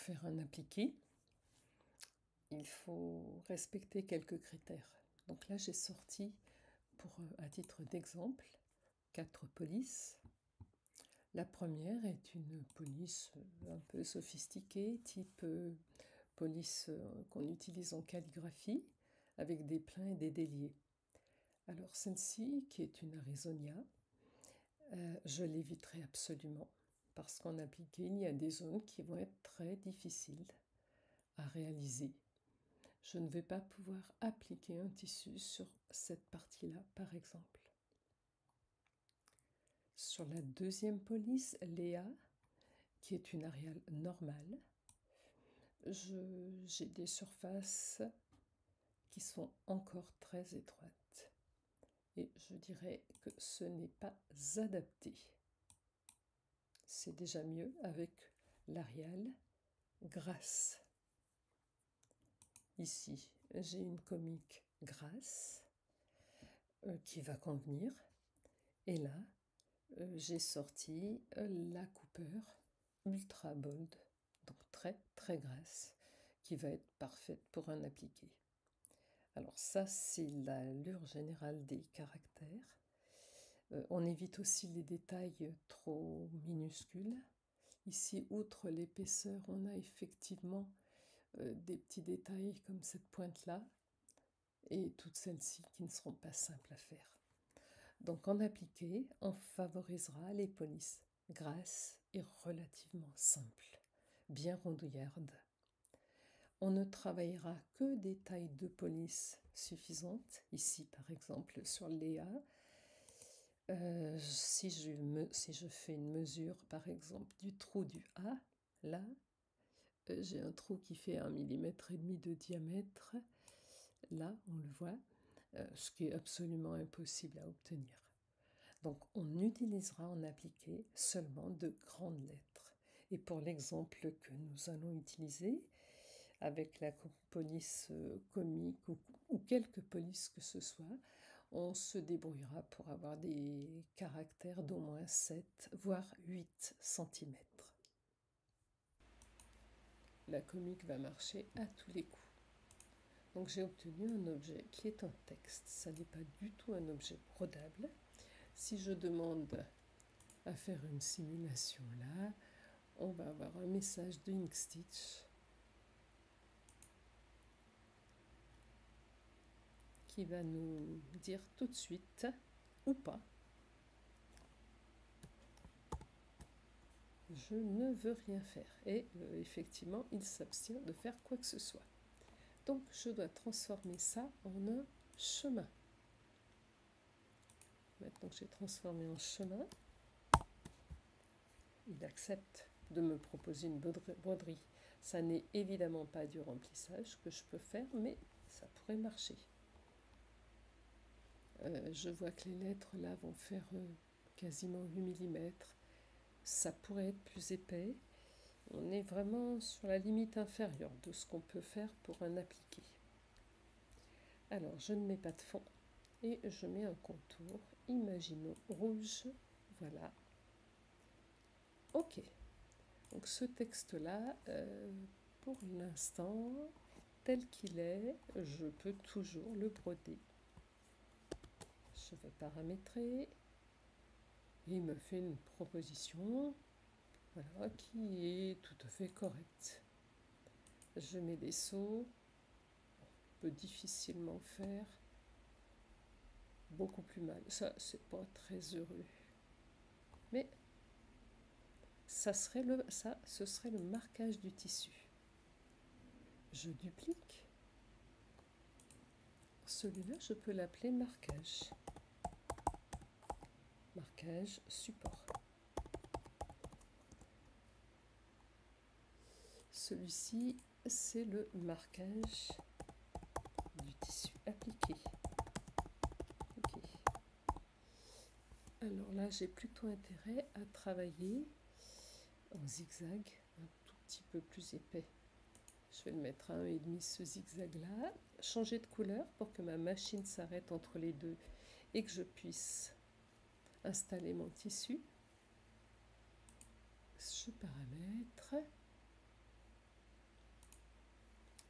faire un appliqué, il faut respecter quelques critères. Donc là, j'ai sorti, à titre d'exemple, 4 polices. La première est une police un peu sophistiquée, type police qu'on utilise en calligraphie, avec des pleins et des déliés. Alors celle-ci, qui est une Arizonia, je l'éviterai absolument, parce qu'en appliqué, il y a des zones qui vont être très difficiles à réaliser. Je ne vais pas pouvoir appliquer un tissu sur cette partie-là, par exemple. Sur la deuxième police, Léa, qui est une Arial normale, j'ai des surfaces qui sont encore très étroites. Et je dirais que ce n'est pas adapté. C'est déjà mieux avec l'Arial grasse. Ici, j'ai une comique grasse qui va convenir. Et là, j'ai sorti la Cooper Ultra Bold, donc très très grasse, qui va être parfaite pour un appliqué. Alors ça, c'est l'allure générale des caractères. On évite aussi les détails trop minuscules. Ici, outre l'épaisseur, on a effectivement des petits détails comme cette pointe-là et toutes celles-ci qui ne seront pas simples à faire. Donc en appliqué, on favorisera les polices grasses et relativement simples, bien rondouillardes. On ne travaillera que des tailles de police suffisantes. Ici, par exemple, sur Léa, si je fais une mesure, par exemple, du trou du A, là, j'ai un trou qui fait 1,5 mm de diamètre. Là, on le voit, ce qui est absolument impossible à obtenir. Donc, on utilisera en appliqué seulement de grandes lettres. Et pour l'exemple que nous allons utiliser, avec la police comique ou quelques polices que ce soit, on se débrouillera pour avoir des caractères d'au moins 7, voire 8 cm. La comique va marcher à tous les coups. Donc j'ai obtenu un objet qui est un texte. Ça n'est pas du tout un objet brodable. Si je demande à faire une simulation là, on va avoir un message de Inkstitch qui va nous dire tout de suite, ou pas, je ne veux rien faire. Et effectivement, il s'abstient de faire quoi que ce soit. Donc, je dois transformer ça en un chemin. Maintenant que j'ai transformé en chemin, il accepte de me proposer une broderie. Ça n'est évidemment pas du remplissage que je peux faire, mais ça pourrait marcher. Je vois que les lettres là vont faire quasiment 8 mm. Ça pourrait être plus épais. On est vraiment sur la limite inférieure de ce qu'on peut faire pour un appliqué. Alors, je ne mets pas de fond et je mets un contour, imaginons rouge, voilà. Ok, donc ce texte-là, pour l'instant, tel qu'il est, je peux toujours le broder. Je vais paramétrer et il me fait une proposition, voilà, qui est tout à fait correcte. Je mets des sauts, on peut difficilement faire, beaucoup plus mal. Ça, c'est pas très heureux. Mais ce serait le marquage du tissu. Je duplique. Celui-là, je peux l'appeler marquage. Marquage support. Celui-ci, c'est le marquage du tissu appliqué. Ok. Alors là, j'ai plutôt intérêt à travailler en zigzag, un tout petit peu plus épais. Je vais le mettre à 1,5 ce zigzag-là. Changer de couleur pour que ma machine s'arrête entre les deux et que je puisse installer mon tissu. Je paramètre.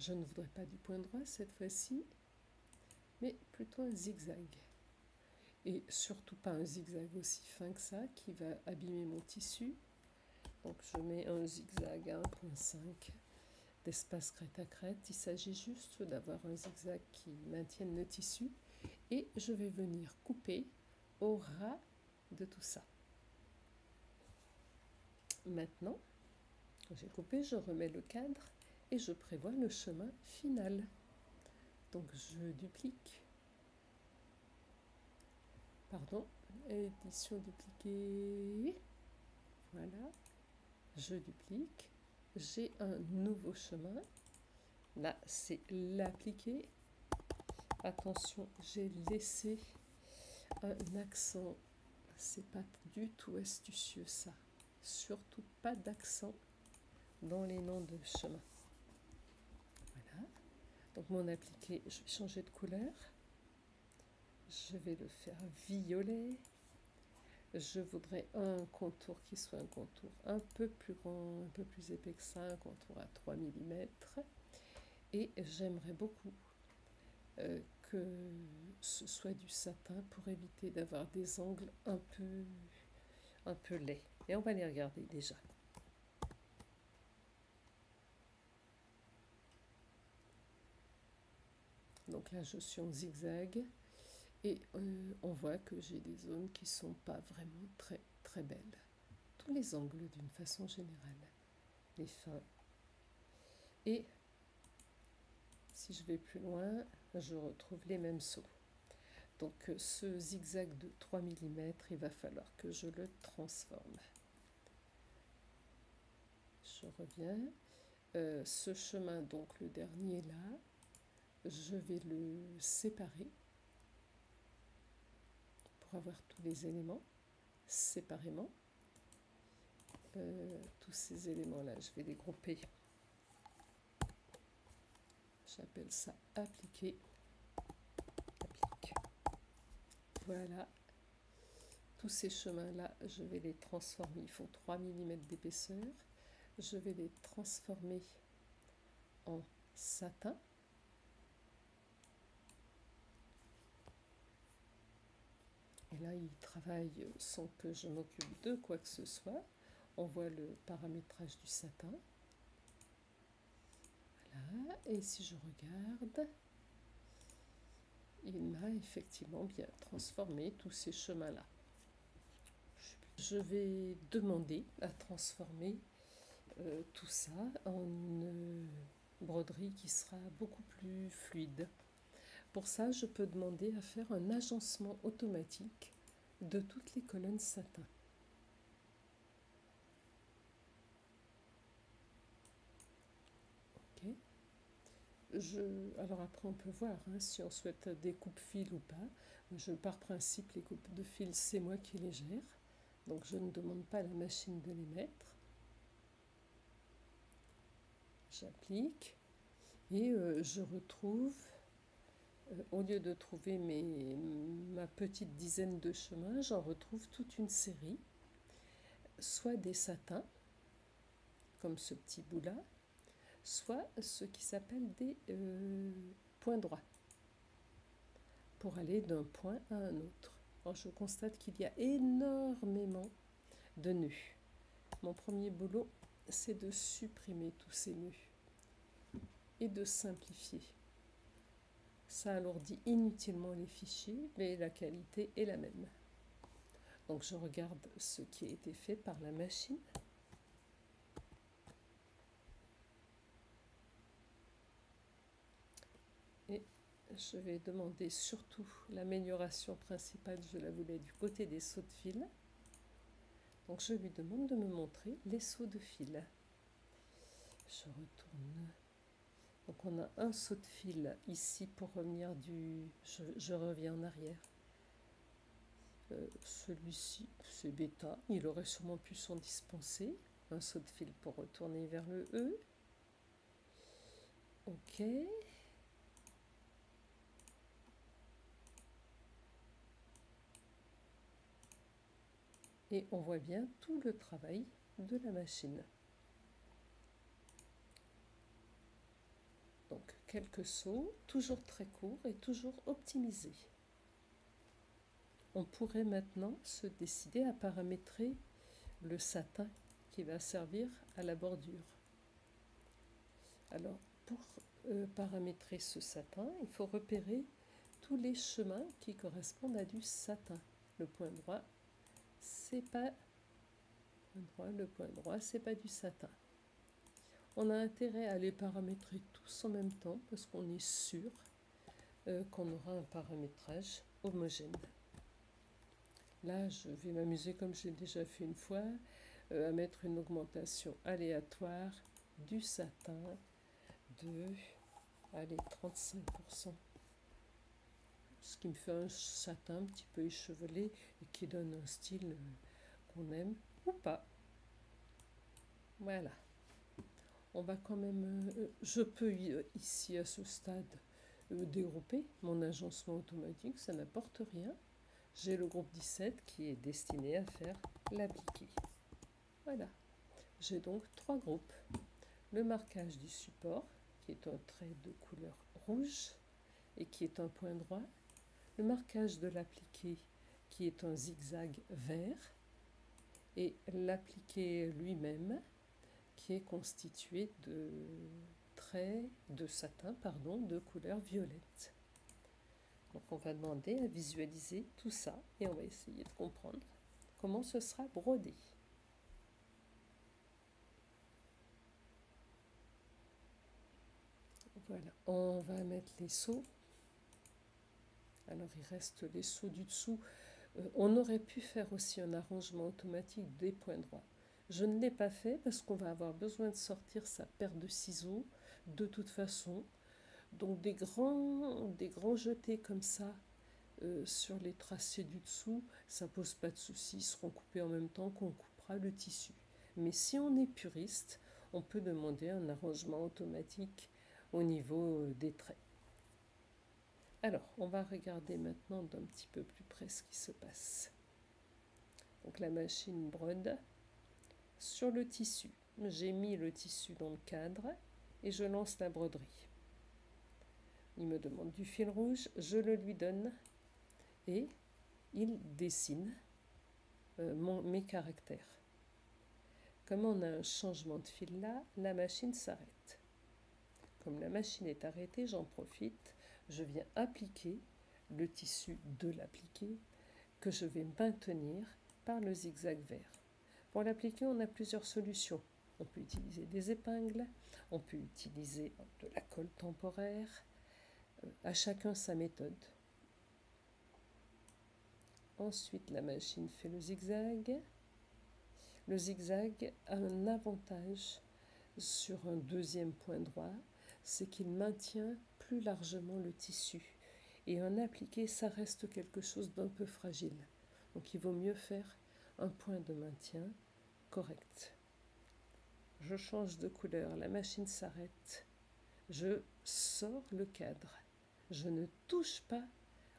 je ne voudrais pas du point droit cette fois-ci, mais plutôt un zigzag. Et surtout pas un zigzag aussi fin que ça, qui va abîmer mon tissu. Donc je mets un zigzag à 1,5 d'espace crête à crête. Il s'agit juste d'avoir un zigzag qui maintienne le tissu. Et je vais venir couper au ras de tout ça. Maintenant, quand j'ai coupé, je remets le cadre et je prévois le chemin final. Donc je duplique. Pardon, édition dupliquée. Voilà. Je duplique. J'ai un nouveau chemin. Là, c'est l'appliquer. Attention, j'ai laissé un accent. C'est pas du tout astucieux ça. Surtout pas d'accent dans les noms de chemin. Voilà. Donc mon appliqué, je vais changer de couleur. Je vais le faire violet. Je voudrais un contour qui soit un contour un peu plus grand, un peu plus épais que ça, un contour à 3 mm. Et j'aimerais beaucoup que ce soit du satin pour éviter d'avoir des angles un peu laids. Et on va les regarder déjà. Donc là, je suis en zigzag et on voit que j'ai des zones qui ne sont pas vraiment très belles. Tous les angles d'une façon générale, les fins. Et si je vais plus loin, je retrouve les mêmes sauts. Donc ce zigzag de 3 mm, il va falloir que je le transforme. Je reviens. Ce chemin, donc le dernier là, je vais le séparer pour avoir tous les éléments séparément. Tous ces éléments-là, je vais les grouper. J'appelle ça appliquer. Applique. Voilà. Tous ces chemins-là, je vais les transformer. Ils font 3 mm d'épaisseur. Je vais les transformer en satin. Et là, il travaille sans que je m'occupe de quoi que ce soit. On voit le paramétrage du satin. Voilà. Et si je regarde, il m'a effectivement bien transformé tous ces chemins-là. Je vais demander à transformer tout ça en une broderie qui sera beaucoup plus fluide. Pour ça, je peux demander à faire un agencement automatique de toutes les colonnes satin. Ok. Alors après, on peut voir hein, si on souhaite des coupes-fils ou pas. Je pars principe, les coupes de fil, c'est moi qui les gère. Donc je ne demande pas à la machine de les mettre. J'applique et je retrouve, au lieu de trouver ma petite dizaine de chemins, j'en retrouve toute une série, soit des satins, comme ce petit bout-là, soit ce qui s'appelle des points droits, pour aller d'un point à un autre. Alors je constate qu'il y a énormément de nœuds. Mon premier boulot, c'est de supprimer tous ces nœuds et de simplifier. Ça alourdit inutilement les fichiers, mais la qualité est la même. Donc je regarde ce qui a été fait par la machine. Et je vais demander surtout l'amélioration principale, je la voulais du côté des sauts de fil. Donc je lui demande de me montrer les sauts de fil. Je retourne. Donc on a un saut de fil ici pour revenir du... Je reviens en arrière. Celui-ci, c'est bêta. Il aurait sûrement pu s'en dispenser. Un saut de fil pour retourner vers le E. Ok. Et on voit bien tout le travail de la machine. Donc quelques sauts, toujours très courts et toujours optimisés. On pourrait maintenant se décider à paramétrer le satin qui va servir à la bordure. Alors, pour paramétrer ce satin, il faut repérer tous les chemins qui correspondent à du satin. Le point droit, c'est pas le point droit, c'est pas du satin. On a intérêt à les paramétrer tous en même temps parce qu'on est sûr qu'on aura un paramétrage homogène. Là, je vais m'amuser comme j'ai déjà fait une fois, à mettre une augmentation aléatoire du satin de, allez, 35%. Ce qui me fait un satin un petit peu échevelé et qui donne un style qu'on aime ou pas. Voilà. On va quand même, je peux ici à ce stade dégrouper mon agencement automatique, ça n'apporte rien. J'ai le groupe 17 qui est destiné à faire l'appliqué. Voilà. J'ai donc 3 groupes. Le marquage du support, qui est un trait de couleur rouge et qui est un point droit. Le marquage de l'appliqué, qui est un zigzag vert. Et l'appliqué lui-même, qui est constitué de traits de satin, de couleur violette. Donc on va demander à visualiser tout ça et on va essayer de comprendre comment ce sera brodé. Voilà, on va mettre les sauts. Alors il reste les sauts du dessous. On aurait pu faire aussi un arrangement automatique des points droits. Je ne l'ai pas fait parce qu'on va avoir besoin de sortir sa paire de ciseaux de toute façon. Donc des grands jetés comme ça sur les tracés du dessous, ça pose pas de souci, ils seront coupés en même temps qu'on coupera le tissu. Mais si on est puriste, on peut demander un arrangement automatique au niveau des traits. Alors, on va regarder maintenant d'un petit peu plus près ce qui se passe. Donc la machine brode sur le tissu. J'ai mis le tissu dans le cadre et je lance la broderie. Il me demande du fil rouge, je le lui donne et il dessine mes caractères. Comme on a un changement de fil là, la machine s'arrête. Comme la machine est arrêtée, j'en profite, je viens appliquer le tissu de l'appliqué que je vais maintenir par le zigzag vert. Pour l'appliquer, on a plusieurs solutions. On peut utiliser des épingles, on peut utiliser de la colle temporaire, à chacun sa méthode. Ensuite, la machine fait le zigzag. Le zigzag a un avantage sur un deuxième point droit, c'est qu'il maintient plus largement le tissu. Et un appliqué, ça reste quelque chose d'un peu fragile. Donc il vaut mieux faire un point de maintien correct. Je change de couleur, la machine s'arrête. Je sors le cadre. Je ne touche pas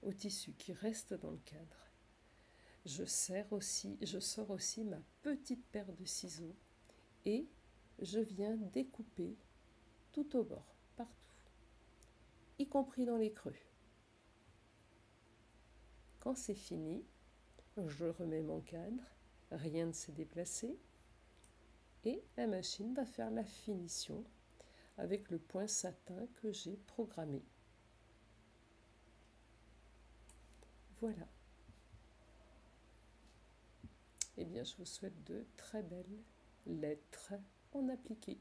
au tissu qui reste dans le cadre. Je sors aussi ma petite paire de ciseaux et je viens découper tout au bord, partout, y compris dans les creux. Quand c'est fini, je remets mon cadre, rien ne s'est déplacé et la machine va faire la finition avec le point satin que j'ai programmé. Voilà. Eh bien, je vous souhaite de très belles lettres en appliqué.